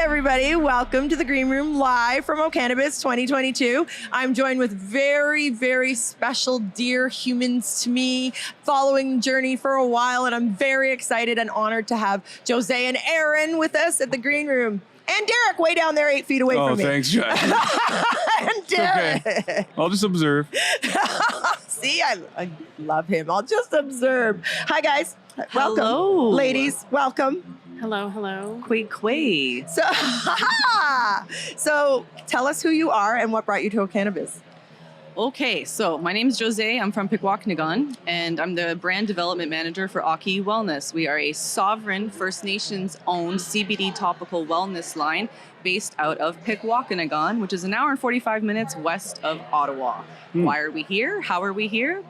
everybody. Welcome to the Green Room live from Cannabis 2022. I'm joined with very, very special, dear humans to me, following the journey for a while, and I'm very excited and honored to have Josee and Erin with us at the Green Room. And Derek, way down there, 8 feet away from me. Oh, thanks, Jack. And Derek. Okay. I'll just observe. See, I love him. I'll just observe. Hi, guys. Welcome. Hello. Ladies, welcome. Hello, hello. Quay. So tell us who you are and what brought you to cannabis. Okay, so my name is Josee. I'm from Pikwakanagan, and I'm the brand development manager for AKI Wellness. We are a sovereign First Nations-owned CBD topical wellness line based out of Pikwakanagan, which is an hour and 45 minutes west of Ottawa. Why are we here? How are we here?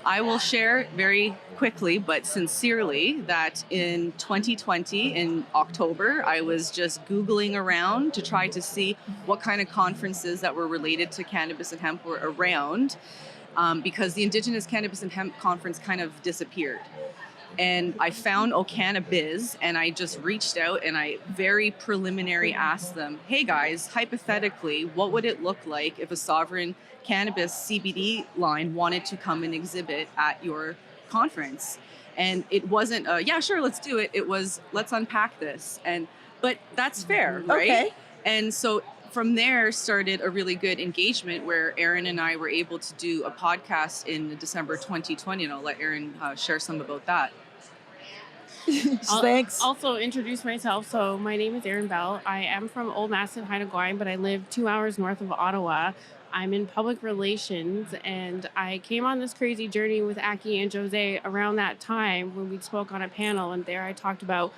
I will share very quickly but sincerely that in 2020, in October, I was just Googling around to try to see what kind of conferences that were related to cannabis and hemp were around, because the Indigenous Cannabis and Hemp Conference kind of disappeared. And I found Cannabis, and I just reached out and I very preliminary asked them, hey guys, hypothetically, what would it look like if a sovereign cannabis CBD line wanted to come and exhibit at your conference? And it wasn't, yeah, sure, let's do it. It was, let's unpack this. But that's fair, right? Okay. And so from there started a really good engagement where Erin and I were able to do a podcast in December 2020, and I'll let Erin share some about that. Thanks. I'll also introduce myself. So my name is Erin Bell. I am from Old Maston, Haida, but I live 2 hours north of Ottawa. I'm in public relations, and I came on this crazy journey with AKI and Josee around that time when we spoke on a panel, and there I talked about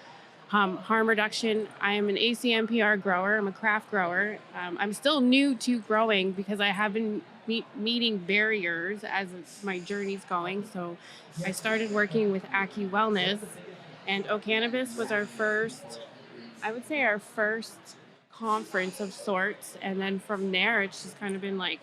harm reduction. I am an ACMPR grower. I'm a craft grower. I'm still new to growing because I have been meeting barriers as my journey's going. So I started working with AKI Wellness, and Cannabis was our first, I would say our first conference of sorts. And then from there, it's just kind of been like,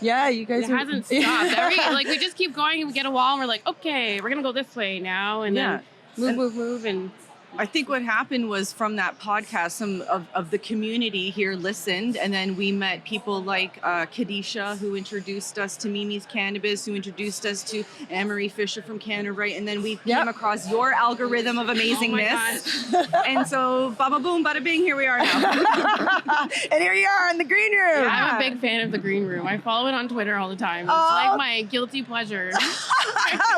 yeah, you guys. it hasn't stopped. We just keep going and we get a wall and we're like, okay, we're going to go this way now. And then move. And I think what happened was from that podcast, some of the community here listened, and then we met people like Kadisha, who introduced us to Mimi's Cannabis, who introduced us to Anne-Marie Fisher from Canada, right? And then we came across your algorithm of amazingness. And so, bada boom, bada bing, here we are now. And here you are in the Green Room. yeah, I'm a big fan of the Green Room. I follow it on Twitter all the time. It's like my guilty pleasure.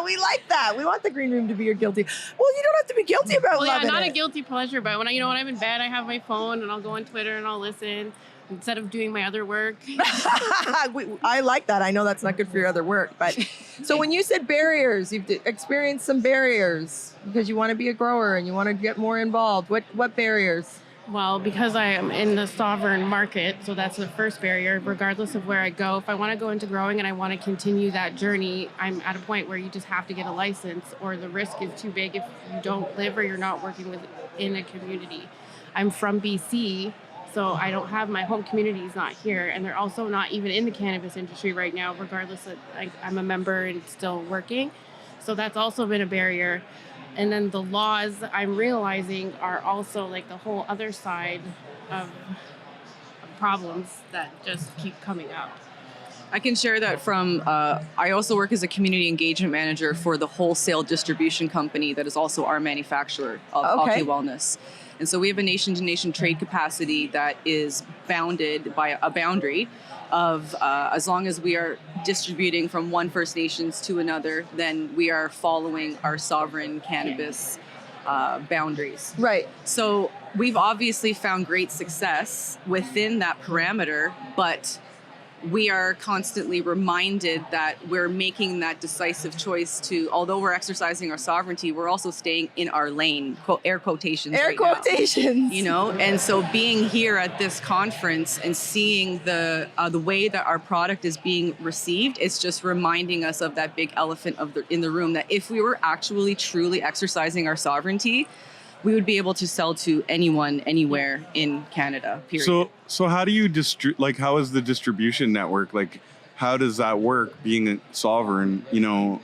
We like that. We want the Green Room to be your guilty. Well, you don't have to be guilty about loving not it. a guilty pleasure, but when I'm in bed, I have my phone and I'll go on Twitter and I'll listen instead of doing my other work. I like that. I know that's not good for your other work, but so when you said barriers, you've experienced some barriers because you want to be a grower and you want to get more involved. What barriers? Well, because I am in the sovereign market, so that's the first barrier, regardless of where I go. If I want to go into growing and I want to continue that journey, I'm at a point where you just have to get a license or the risk is too big if you don't live or you're not working in a community. I'm from BC, so I don't have, my home community is not here, and they're also not even in the cannabis industry right now, regardless of, I'm a member and still working. So that's also been a barrier. And then the laws I'm realizing are also like the whole other side of problems that just keep coming up. I can share that from, I also work as a community engagement manager for the wholesale distribution company that is also our manufacturer of AKI Wellness. And so we have a nation-to-nation trade capacity that is bounded by a boundary of as long as we are distributing from one First Nations to another, then we are following our sovereign cannabis boundaries. Right. So we've obviously found great success within that parameter, but we are constantly reminded that we're making that decisive choice to, although we're exercising our sovereignty, we're also staying in our lane, air quotations. Air quotations. You know, and so being here at this conference and seeing the way that our product is being received, it's just reminding us of that big elephant in the room, that if we were actually truly exercising our sovereignty, we would be able to sell to anyone, anywhere in Canada, period. So how do you how is the distribution network? Like, how does that work being sovereign? You know,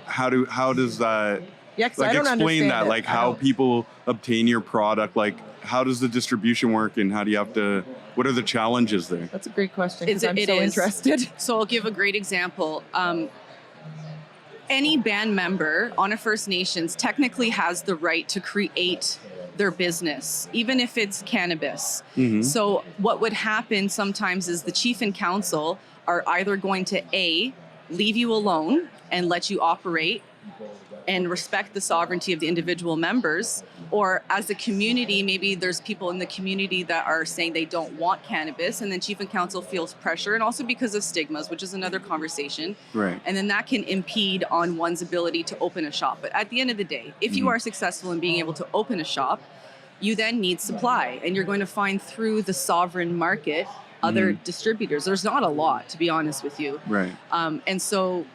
how does that, Yeah, 'cause I don't explain understand that, it. like how people obtain your product, like how does the distribution work, and how do you have to? What are the challenges there? That's a great question because I'm It so is. interested. So I'll give a great example. Any band member on a First Nations technically has the right to create their business, even if it's cannabis. So what would happen sometimes is the chief and council are either going to leave you alone and let you operate and respect the sovereignty of the individual members, or as a community, maybe there's people in the community that are saying they don't want cannabis, and then chief and council feels pressure, and also because of stigmas, which is another conversation. Right. And then that can impede on one's ability to open a shop. But at the end of the day, if you are successful in being able to open a shop, you then need supply, and you're going to find through the sovereign market other distributors. There's not a lot, to be honest with you. Right. And so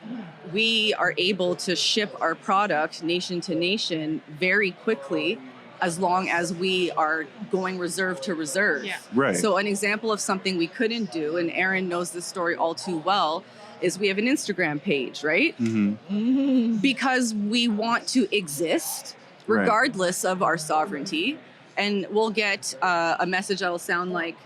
we are able to ship our product nation to nation very quickly, as long as we are going reserve to reserve. Yeah. Right. So an example of something we couldn't do, and Erin knows this story all too well, is we have an Instagram page, right? Because we want to exist regardless of our sovereignty. And we'll get a message that'll sound like,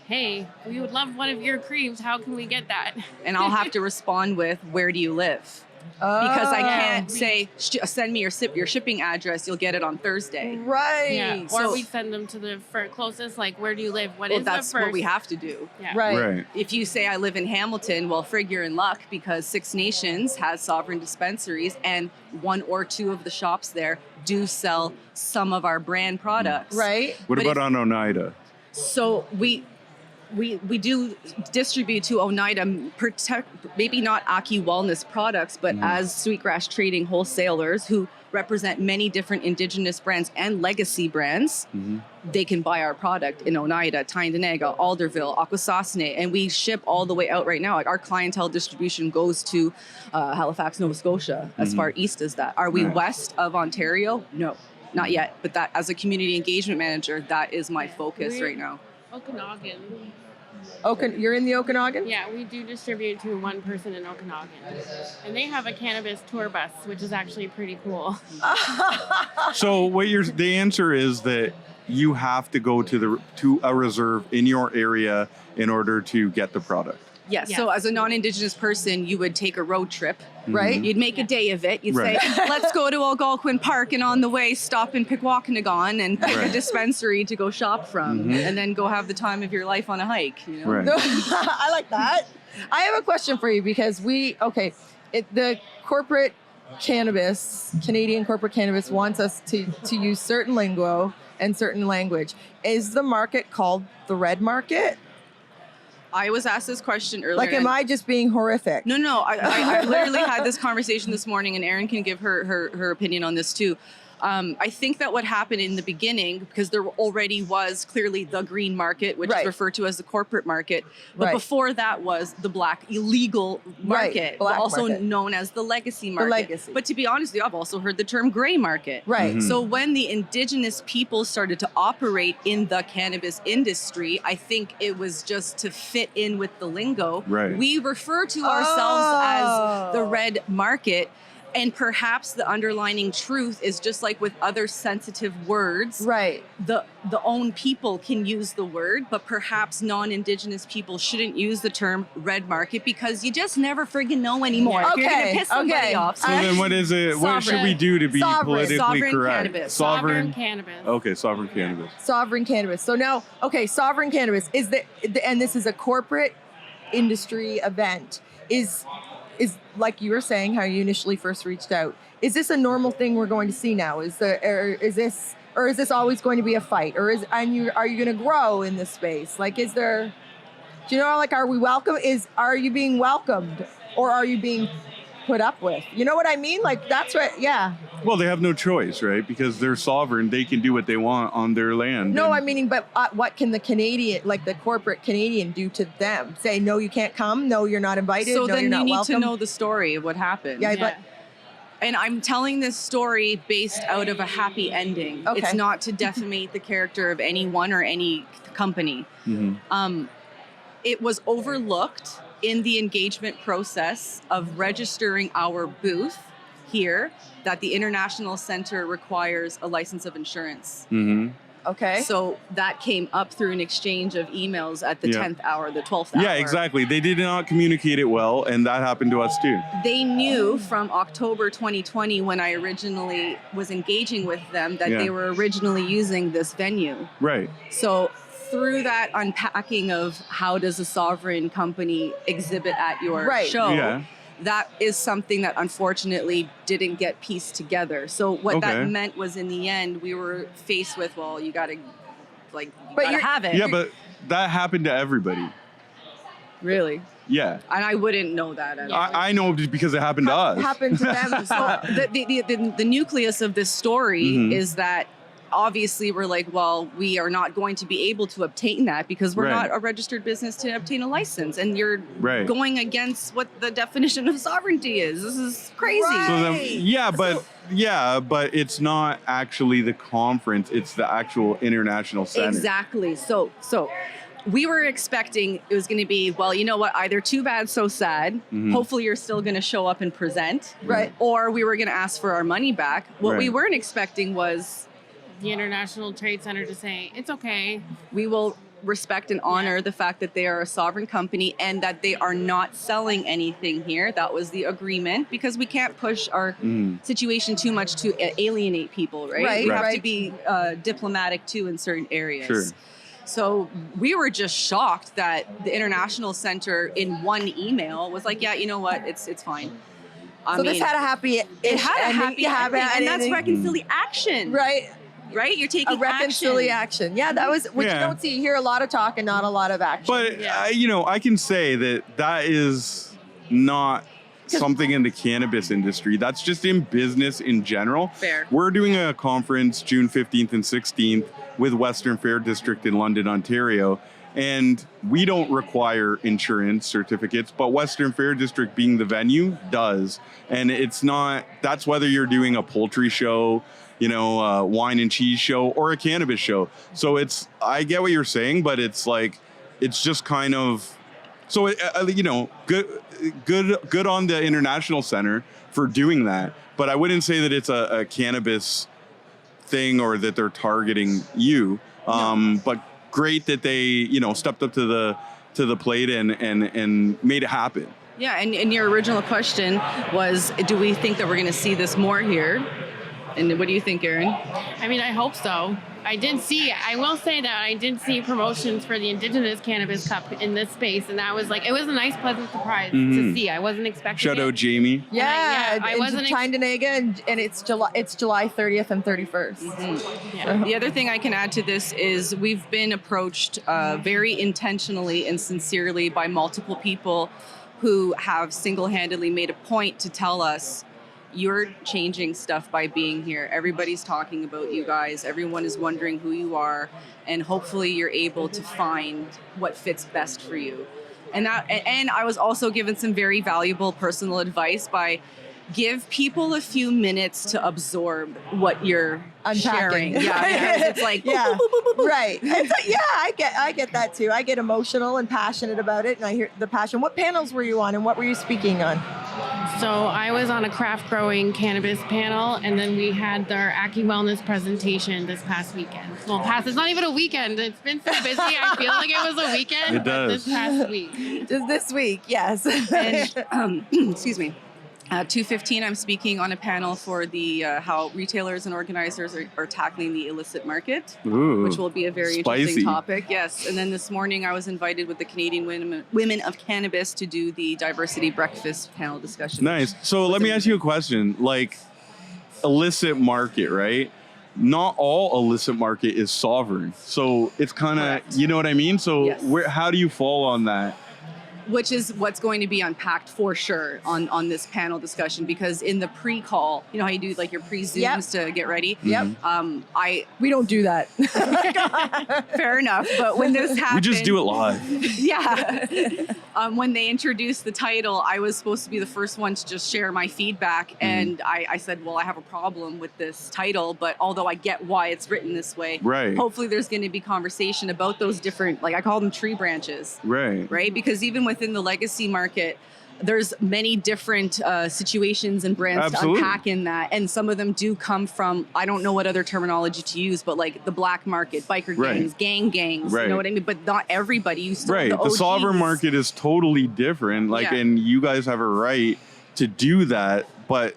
Hey, we would love one of your creams. How can we get that? and I'll have to respond with, where do you live? Because I can't say, send me your shipping address, you'll get it on Thursday. Right. Yeah. Or So- we send them to the closest, like, where do you live? What Well, is that's the first? what we have to do. Yeah. Right. If you say I live in Hamilton, well, frig, you're in luck, because Six Nations has sovereign dispensaries, and one or two of the shops there do sell some of our brand products. Right. What But about on Oneida? So we do distribute to Oneida, maybe not AKI Wellness products, but as Sweetgrass Trading wholesalers who represent many different Indigenous brands and legacy brands. They can buy our product in Oneida, Tyendinaga, Alderville, Akwesasne, and we ship all the way out right now. Like, our clientele distribution goes to Halifax, Nova Scotia, as far east as that. Are we west of Ontario? No, not yet. But that, as a community engagement manager, that is my focus right now. Okanagan. You're in the Okanagan? Yeah, we do distribute to one person in Okanagan. And they have a cannabis tour bus, which is actually pretty cool. So the answer is that you have to go to a reserve in your area in order to get the product. Yes. So as a non-Indigenous person, you would take a road trip. Right. You'd make a day of it. You'd Right. say, let's go to Algonquin Park, and on the way, stop in Pikwakanagan and pick a dispensary to go shop from, and then go have the time of your life on a hike. You know? Right. I like that. I have a question for you because the corporate cannabis, Canadian corporate cannabis wants us to use certain lingo and certain language. Is the market called the red market? I was asked this question earlier. Like, am I just being horrific? No. I literally had this conversation this morning, and Erin can give her opinion on this too. I think that what happened in the beginning, because there already was clearly the green market, which is referred to as the corporate market, but before that was the black illegal market, black also market. known as the legacy market. legacy. But to be honest with you, I've also heard the term gray market. Right. So when the Indigenous people started to operate in the cannabis industry, I think it was just to fit in with the lingo. Right. We refer to ourselves as the red market. And perhaps the underlining truth is, just like with other sensitive words, Right. the own people can use the word, but perhaps non-Indigenous people shouldn't use the term red market, because you just never friggin' know anymore. If you're gonna piss somebody off. So then what is it? What should we do to be politically Sovereign correct? cannabis. Sovereign cannabis. Okay, sovereign cannabis. Sovereign cannabis. So now, sovereign cannabis and this is a corporate industry event. Is like you were saying, how you initially first reached out. Is this a normal thing we're going to see now? Is this always going to be a fight? Or are you going to grow in this space? Like, is there? Do you know? Like, are we welcome? Are you being welcomed, or are you being put up with? You know what I mean? Like, that's what. Yeah. Well, they have no choice, right? Because they're sovereign. They can do what they want on their land. No, I'm meaning, but what can the Canadian, like the corporate Canadian, do to them? Say, no, you can't come. No, you're not invited. So no, then you're not you need welcome. to know the story of what happened. Yeah, but And I'm telling this story based out of a happy ending. Okay. It's not to defamate the character of anyone or any company. It was overlooked in the engagement process of registering our booth here that the International Center requires a license of insurance. Okay. So that came up through an exchange of emails at the 10th hour, the 12th hour. Yeah, exactly. They did not communicate it well, and that happened to us too. They knew from October 2020, when I originally was engaging with them, that they were originally using this venue. Right. So through that unpacking of how does a sovereign company exhibit at your show, that is something that unfortunately didn't get pieced together. So what that meant was, in the end, we were faced with, well, you gotta have it. Yeah, but that happened to everybody. Really? Yeah. And I wouldn't know that. I know just because it happened to us. Happened to them. So the nucleus of this story is that obviously we're like, well, we are not going to be able to obtain that because we're not a registered business to obtain a license. And you're going against what the definition of sovereignty is. This is crazy. Right. But it's not actually the conference. It's the actual international center. Exactly. So we were expecting it was going to be, well, you know what, either too bad, so sad. Hopefully you're still going to show up and present. Right. Or we were going to ask for our money back. What we weren't expecting was the International Trade Center to say, it's okay. We will respect and honor the fact that they are a sovereign company and that they are not selling anything here. That was the agreement, because we can't push our situation too much to alienate people, right? We have to be diplomatic too in certain areas. Sure. So we were just shocked that the International Center in one email was like, yeah, you know what, it's fine. So this had a happy ending. It had a happy ending, and that's reconciliation. Right? You're taking a reconciliation. Yeah, that was, which you don't see. You hear a lot of talk and not a lot of action. But, I can say that is not something in the cannabis industry. That's just in business in general. Fair. We're doing a conference June 15th and 16th with Western Fair District in London, Ontario. And we don't require insurance certificates, but Western Fair District, being the venue, does. And it's not, that's whether you're doing a poultry show, wine and cheese show, or a cannabis show. So I get what you're saying, but it's just kind of, so, good on the International Center for doing that. But I wouldn't say that it's a cannabis thing or that they're targeting you. But great that they, stepped up to the plate and made it happen. Yeah, and your original question was, do we think that we're going to see this more here? And what do you think, Erin? I mean, I hope so. I will say that I did see promotions for the Indigenous Cannabis Cup in this space, and that was it was a nice, pleasant surprise to see. I wasn't expecting Shout out Jamie. I wasn't Tyndanaga, and it's July 30th and 31st. The other thing I can add to this is we've been approached very intentionally and sincerely by multiple people who have single-handedly made a point to tell us, you're changing stuff by being here. Everybody's talking about you guys. Everyone is wondering who you are, and hopefully you're able to find what fits best for you. And I was also given some very valuable personal advice by give people a few minutes to absorb what you're unpacking. Sharing. Yeah, it's like right. I get that too. I get emotional and passionate about it, and I hear the passion. What panels were you on, and what were you speaking on? So I was on a craft growing cannabis panel, and then we had our AKI Wellness presentation this past weekend. Well, it's not even a weekend. It's been so busy. I feel like it was a weekend. It does. This past week. Just this week, yes. And, excuse me. 2:15, I'm speaking on a panel for the how retailers and organizers are tackling the illicit market, which will be a very interesting topic. Yes, and then this morning I was invited with the Canadian Women of Cannabis to do the diversity breakfast panel discussion. Nice. So let me ask you a question. Illicit market, right? Not all illicit market is sovereign. So it's kind of, you know what I mean? So how do you fall on that? Which is what's going to be unpacked for sure on this panel discussion, because in the pre-call, you know how you do your pre-Zooms to get ready? We don't do that. Fair enough. But when this happened... We just do it live. When they introduced the title, I was supposed to be the first one to just share my feedback. And I said, well, I have a problem with this title, but although I get why it's written this way, hopefully there's going to be conversation about those different, I call them tree branches. Right. Because even within the legacy market, there's many different situations and brands Absolutely. to unpack in that. And some of them do come from, I don't know what other terminology to use, but like the black market, biker gangs, gangs, you know what I mean? But not everybody. You still have The sovereign market is totally different. Like, and you guys have a right to do that, but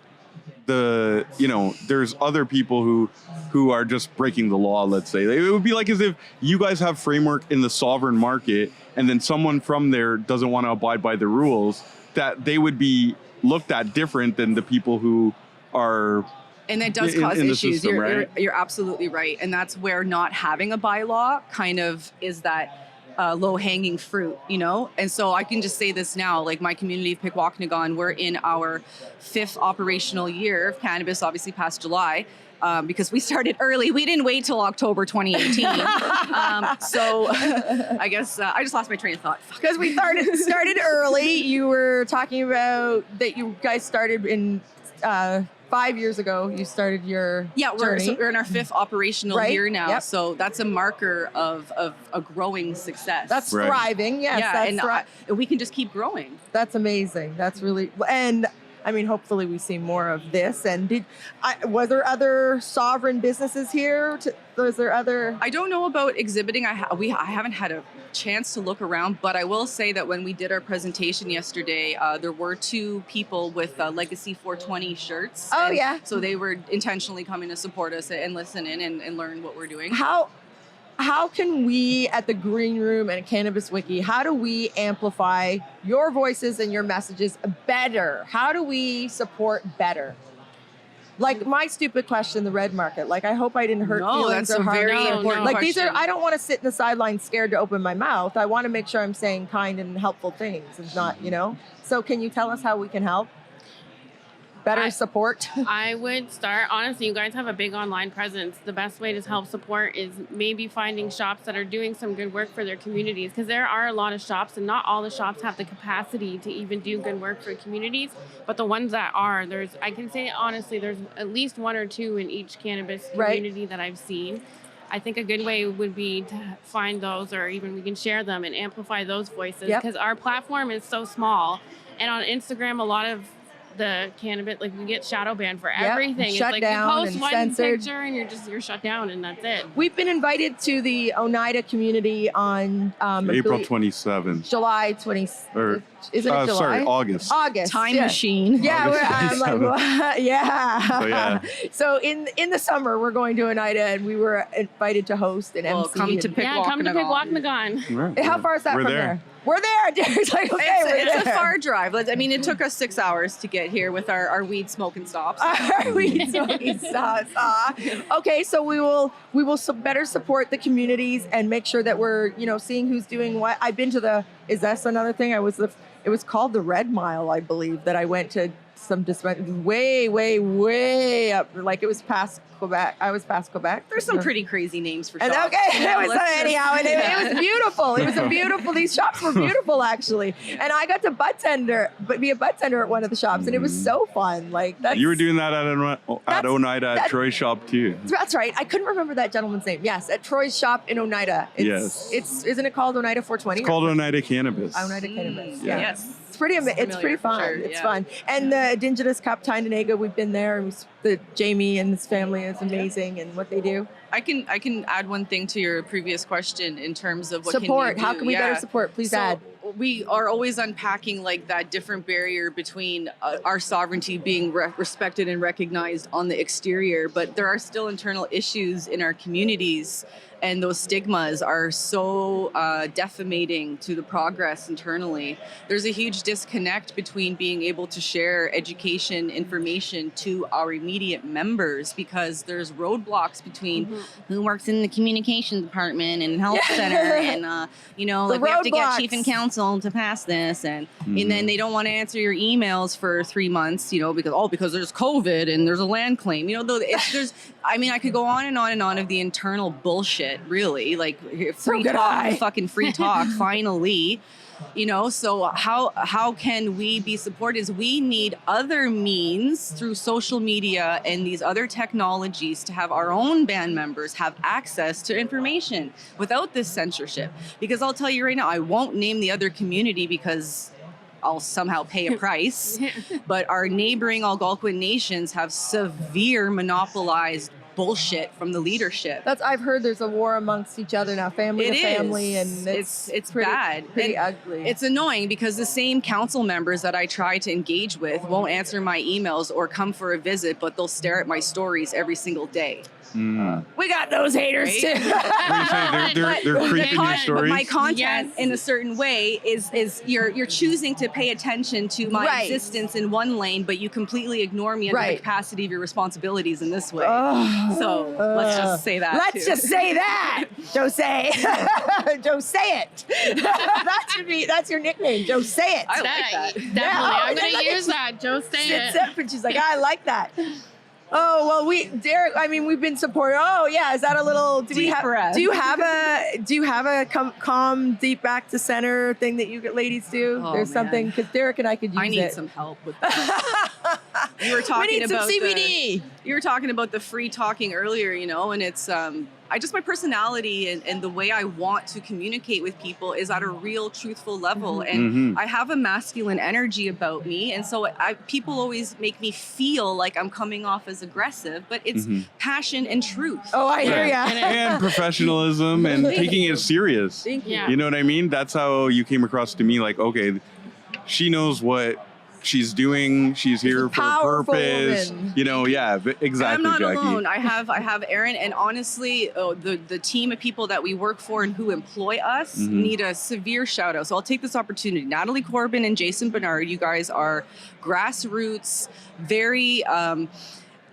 there's other people who are just breaking the law, let's say. It would be like as if you guys have framework in the sovereign market and then someone from there doesn't want to abide by the rules, that they would be looked at different than the people who are. And that does cause issues. System, right? You're absolutely right. And that's where not having a bylaw kind of is that low-hanging fruit, And so I can just say this now, like my community of Pikwakanagan, we're in our 5th operational year of cannabis, obviously past July, because we started early. We didn't wait till October 2018. So I guess I just lost my train of thought. Because we started early. You were talking about that you guys started in 5 years ago. You started your journey. We're in our 5th operational year now. So that's a marker of a growing success. That's thriving. Yes, yeah, and we can just keep growing. That's amazing. That's really, and I mean, hopefully we see more of this. And was there other sovereign businesses here? Was there other? I don't know about exhibiting. I haven't had a chance to look around, but I will say that when we did our presentation yesterday, there were 2 people with Legacy 420 shirts. Oh, yeah. So they were intentionally coming to support us and listen in and learn what we're doing. How can we at the Green Room and Cannabis Wiki, how do we amplify your voices and your messages better? How do we support better? Like my stupid question, the red market. Like I hope I didn't hurt feelings that's or a harm. very important Like question. these are, I don't want to sit in the sidelines scared to open my mouth. I want to make sure I'm saying kind and helpful things and not, So can you tell us how we can help? Better support? I would start, honestly, you guys have a big online presence. The best way to help support is maybe finding shops that are doing some good work for their communities, because there are a lot of shops and not all the shops have the capacity to even do good work for communities, but the ones that are, I can say honestly, there's at least 1 or 2 in each cannabis community that I've seen. I think a good way would be to find those, or even we can share them and amplify those voices, because our platform is so small. And on Instagram, a lot of the cannabis, like we get shadow banned for everything. Shut it's like down you post and one censored. picture and you're shut down and that's it. We've been invited to the Oneida community on April 27th. July 20th. Or, isn't it July? Sorry, August. Time machine. Yeah, August I'm like, what? Yeah. So, So in the summer, we're going to Oneida, and we were invited to host an MC. Come to Pikwakanagan. Come to Pikwakanagan. How far is that from there? We're there. Derek's like, okay, it's a far drive. I mean, it took us 6 hours to get here with our weed smoking stops. Our weed smoking stops. Okay, so we will better support the communities and make sure that we're seeing who's doing what. I've been to is that another thing? It was called the Red Mile, I believe, that I went to some way up. Like it was past Quebec. I was past Quebec. There's some pretty crazy names for shops. Okay, it was beautiful. It was beautiful. These shops were beautiful, actually. And I got to be a butt tender at one of the shops, and it was so fun. Like you were doing that at Oneida at Troy's shop too. That's right. I couldn't remember that gentleman's name. Yes, at Troy's shop in Oneida. Yes. Isn't it called Oneida 420? It's called Oneida Cannabis. Oneida Cannabis. Yeah. Yes. It's pretty fun. Sure, it's fun. And the Indigenous Cup Tyndonega, we've been there. Jamie and his family is amazing, and what they do. I can add one thing to your previous question in terms of what support. Can you do? How can we better support? Please add. We are always unpacking like that different barrier between our sovereignty being respected and recognized on the exterior, but there are still internal issues in our communities, and those stigmas are so defamating to the progress internally. There's a huge disconnect between being able to share education information to our immediate members, because there's roadblocks between who works in the communication department and health center, and we have to get chief and council to pass this, and then they don't want to answer your emails for 3 months, because there's COVID and there's a land claim. I could go on and on and on of the internal bullshit, really, like fucking free talk, finally. So how can we be supported? Is we need other means through social media and these other technologies to have our own band members have access to information without this censorship. Because I'll tell you right now, I won't name the other community because I'll somehow pay a price. But our neighboring Algonquin nations have severe monopolized bullshit from the leadership. I've heard there's a war amongst each other now, family It to is. family, and It's pretty, bad. pretty And ugly. It's annoying because the same council members that I try to engage with won't answer my emails or come for a visit, but they'll stare at my stories every single day. We got those haters Right? too. They're creeping your But stories. my content Yes. in a certain way is you're choosing to pay attention to my Right. existence in one lane, but you completely ignore me in Right. the capacity of your responsibilities in this way. Ugh. So let's just say that. Let's too. just say that, Josee. Josee it. That's your nickname, Josee it. I like that. Definitely. Yeah. I'm going to use that. Joe, say Sits it. up and she's like, I like that. Oh well, Derek. I mean, we've been supporting. Oh yeah, is that a little? Deep breath. Do you have a calm, deep back to center thing that you ladies do? Oh, There's man. something because Derek and I could use I need it. some help with that. You were talking we need about some CBD. You were talking about the free talking earlier, and it's my personality and the way I want to communicate with people is at a real truthful level, and I have a masculine energy about me, and so people always make me feel like I'm coming off as aggressive, but it's passion and truth. Oh, I hear ya. And professionalism and taking it serious. Thank you. Yeah. You know what I mean? That's how you came across to me. Like, okay, she knows what she's doing. She's here for a powerful purpose. woman. Exactly. And I'm not Jackie. alone. I have Erin, and honestly, the team of people that we work for and who employ us need a severe shout out. So I'll take this opportunity. Natalie Corbin and Jason Bernard, you guys are grassroots, very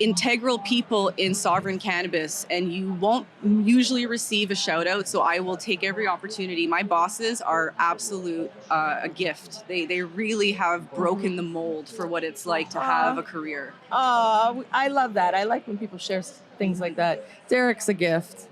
integral people in sovereign cannabis, and you won't usually receive a shout out, so I will take every opportunity. My bosses are absolute a gift. They really have broken the mold for what it's like to have a career. Oh, I love that. I like when people share things like that. Derek's a gift.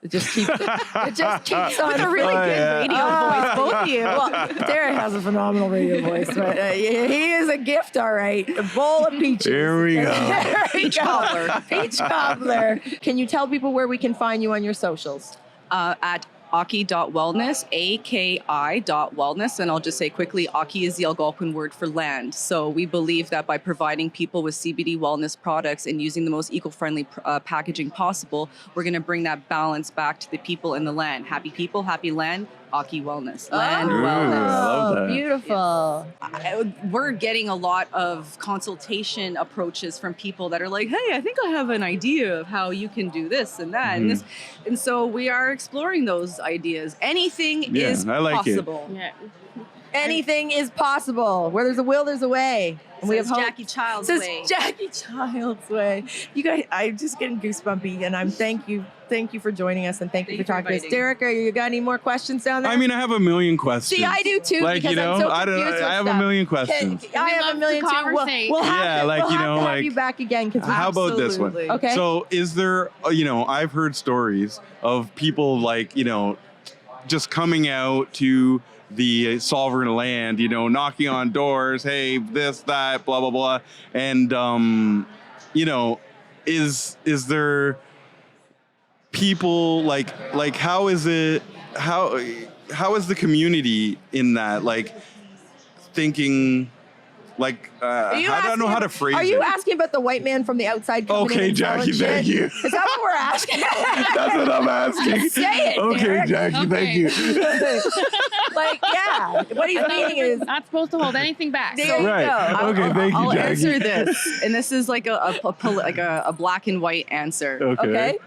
It just keeps on. With a really good radio voice, both of you. Well, Derek has a phenomenal radio voice, but he is a gift, all right. A bowl of peaches. Here we go. There we Peach go. cobbler. Peach cobbler. Can you tell people where we can find you on your socials? At AKI.Wellness, AKI.Wellness. And I'll just say quickly, AKI is the Algonquin word for land. So we believe that by providing people with CBD wellness products and using the most eco-friendly packaging possible, we're going to bring that balance back to the people and the land. Happy people, happy land, AKI Wellness. Land Ooh, wellness. I love that. Beautiful. We're getting a lot of consultation approaches from people that are like, hey, I think I have an idea of how you can do this and that and this. And so we are exploring those ideas. Anything Yeah, is I like it. possible. Yeah. Anything is possible. Where there's a will, there's a way. And we have Says hope. Jackie Child's Says way. Jackie Child's way. You guys, I'm just getting goosebumpy, and I'm thank you for joining us, and thank you for talking to us. inviting. Derek, you got any more questions down there? I mean, I have a million questions. See, I do too. Like, because I'm so I don't confused with I have stuff. a million questions. I We have love a million to too. conversate. We'll have Yeah, to, like, we'll you have know, to have like- you back again. How about this one? Absolutely. Okay. So is there, I've heard stories of people like, just coming out to the sovereign land, knocking on doors, hey, this, that, blah, blah, blah. And, is there people like how is it, how is the community in that, like thinking, like, I don't know how to phrase it. Are you asking about the white man from the outside coming in Okay, and selling Jackie, thank shit? you. Is that what we're asking? That's what I'm asking. Say it, Okay, Derek. Jackie, thank you. Like, yeah. What he's meaning is, Not supposed to hold anything back. there you Right. go. Okay, thank you, I'll Jackie. answer this, and this is like a black and white answer. Okay.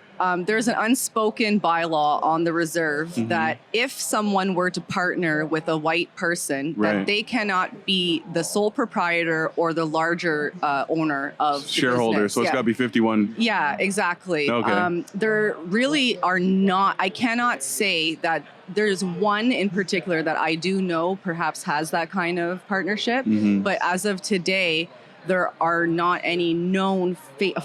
There's an unspoken bylaw on the reserve that if someone were to partner with a white person, Right. that they cannot be the sole proprietor or the larger owner of the Shareholder, business. so it's Yeah. got to be 51. Yeah, exactly. Okay. There really are not, I cannot say that there's one in particular that I do know perhaps has that kind of partnership, but as of today, there are not any known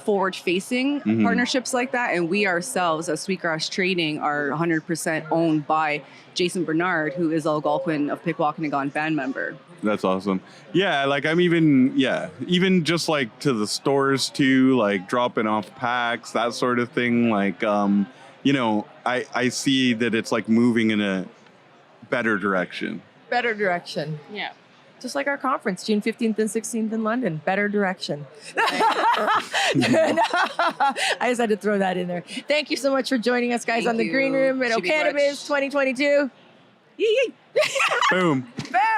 forward-facing partnerships like that, and we ourselves at Sweetgrass Trading are 100% owned by Jason Bernard, who is Algonquin of Pikwakanagan band member. That's awesome. Yeah, like I'm even just like to the stores too, like dropping off packs, that sort of thing. Like, I see that it's like moving in a better direction. better direction. Yeah. just like our conference, June 15th and 16th in London. Better direction. I just had to throw that in there. Thank you so much for joining us, guys, Thank on the you. Green Room at Should be Cannabis much. 2022. Yee. Boom.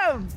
Boom.